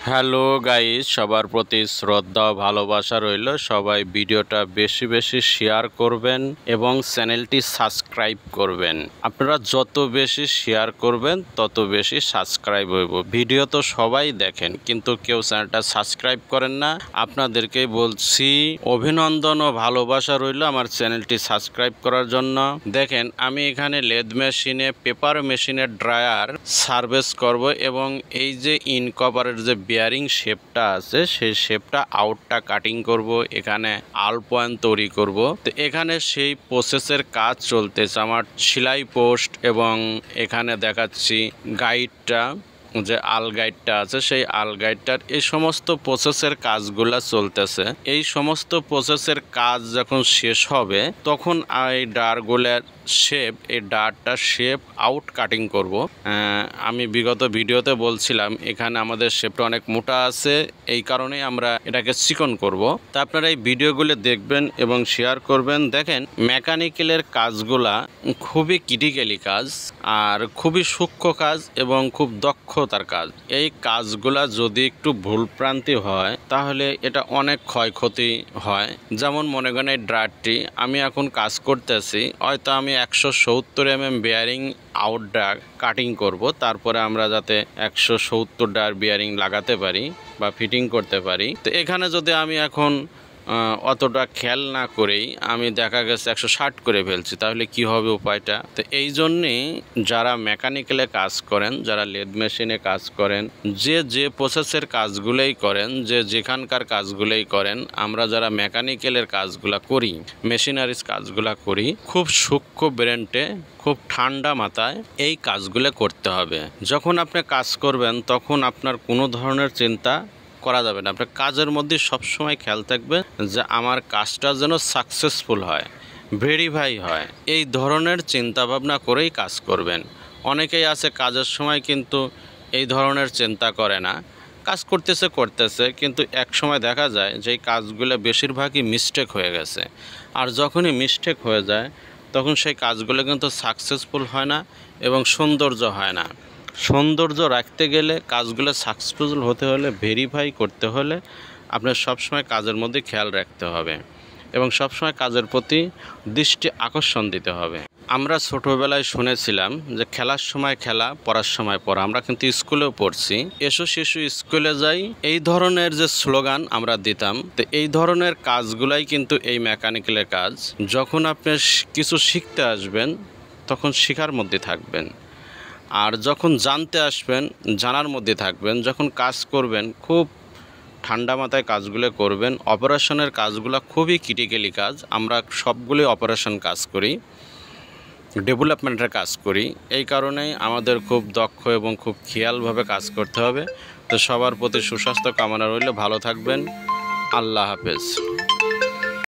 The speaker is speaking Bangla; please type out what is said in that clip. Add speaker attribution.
Speaker 1: হ্যালো গাইস, সবার প্রতি শ্রদ্ধা ও ভালোবাসা রইল। সবাই ভিডিওটা বেশি বেশি শেয়ার করবেন এবং চ্যানেলটি সাবস্ক্রাইব করবেন। আপনারা যত বেশি শেয়ার করবেন তত বেশি সাবস্ক্রাইব হইব। ভিডিও তো সবাই দেখেন, কিন্তু কেউ চ্যানেলটা সাবস্ক্রাইব করেন না। আপনাদেরকেই বলছি অভিনন্দন ও ভালোবাসা রইল আমার চ্যানেলটি সাবস্ক্রাইব করার জন্য। দেখেন, আমি এখানে লেদ মেশিনে পেপার মেশিনের ড্রায়ার সার্ভিস করব এবং এই যে ইনকভারের যে বিয়ারিং শেপটা আছে সেই শেপটা আউটটা কাটিং করব, এখানে আল পয়েন্ট তৈরি করব। তো এখানে সেই প্রসেসের কাজ চলতেছে আমার সেলাই পোস্ট, এবং এখানে দেখাচ্ছি গাইডটা, যে আল গাইডটা আছে সেই আল গাইডটার এই সমস্ত প্রসেসের কাজগুলা চলতেছে। এই সমস্ত প্রসেসের কাজ যখন শেষ হবে তখন এই ডারগুলার শেপ, এই ডারটার শেপ আউট কাটিং করব। আমি বিগত ভিডিওতে বলছিলাম এখানে আমাদের শেপটা অনেক মোটা আছে, এই কারণে আমরা এটাকে চিকন করব। তা আপনারা এই ভিডিওগুলো দেখবেন এবং শেয়ার করবেন। দেখেন, মেকানিক্যালের কাজগুলা খুবই ক্রিটিক্যালি কাজ আর খুবই সূক্ষ্ম কাজ এবং খুব দক্ষতার কাজ। এই কাজগুলা যদি একটু ভুলপ্রান্তি হয় তাহলে এটা অনেক ক্ষয়ক্ষতি হয়। যেমন মনে করেন এই ড্রারটি আমি এখন কাজ করতেছি, হয়তো আমি 170 mm bearing out der cutting করব, তারপরে আমরা যাতে 170 ডার বিয়ারিং লাগাতে পারি বা ফিটিং করতে পারি। তো এখানে যদি আমি এখন অতটা খেয়াল না করেই আমি দেখা গেছে 160 করে ফেলছি, তাহলে কি হবে উপায়টা? তো এই জন্যেই যারা মেকানিক্যালে কাজ করেন, যারা লেদ মেশিনে কাজ করেন, যে প্রসেসের কাজগুলোই করেন, যেখানকার কাজগুলোই করেন, আমরা যারা মেকানিক্যালের কাজগুলা করি, মেশিনারিজ কাজগুলা করি, খুব সূক্ষ্ম ব্রেনটে, খুব ঠান্ডা মাথায় এই কাজগুলো করতে হবে। যখন আপনি কাজ করবেন তখন আপনার কোনো ধরনের চিন্তা করা যাবে না। আপনার কাজের মধ্যে সবসময় খেয়াল থাকবে যে আমার কাজটা যেন সাকসেসফুল হয়, ভেরিফাই হয়, এই ধরনের চিন্তা ভাবনা করেই কাজ করবেন। অনেকেই আছে কাজের সময় কিন্তু এই ধরনের চিন্তা করে না, কাজ করতেছে কিন্তু এক সময় দেখা যায় যে এই কাজগুলো বেশিরভাগই মিস্টেক হয়ে গেছে। আর যখনই মিস্টেক হয়ে যায় তখন সেই কাজগুলো কিন্তু সাকসেসফুল হয় না এবং সৌন্দর্য হয় না। সৌন্দর্য রাখতে গেলে, কাজগুলো সাকসেসফুল হতে হলে, ভেরিফাই করতে হলে আপনার সবসময় কাজের মধ্যে খেয়াল রাখতে হবে এবং সবসময় কাজের প্রতি দৃষ্টি আকর্ষণ দিতে হবে। আমরা ছোটোবেলায় শুনেছিলাম যে খেলার সময় খেলা, পড়ার সময় পড়া। আমরা কিন্তু স্কুলেও পড়ছি, এসো শিশু স্কুলে যাই, এই ধরনের যে স্লোগান আমরা দিতাম। তো এই ধরনের কাজগুলাই কিন্তু এই মেকানিক্যালের কাজ। যখন আপনি কিছু শিখতে আসবেন তখন শেখার মধ্যে থাকবেন, আর যখন জানতে আসবেন জানার মধ্যে থাকবেন। যখন কাজ করবেন খুব ঠান্ডা মাথায় কাজগুলো করবেন। অপারেশনের কাজগুলো খুবই ক্রিটিক্যালি কাজ, আমরা সবগুলোই অপারেশন কাজ করি, ডেভেলপমেন্টের কাজ করি। এই কারণেই আমাদের খুব দক্ষ এবং খুব খেয়ালভাবে কাজ করতে হবে। তো সবার প্রতি সুস্বাস্থ্য কামনা রইল, ভালো থাকবেন, আল্লাহ হাফেজ।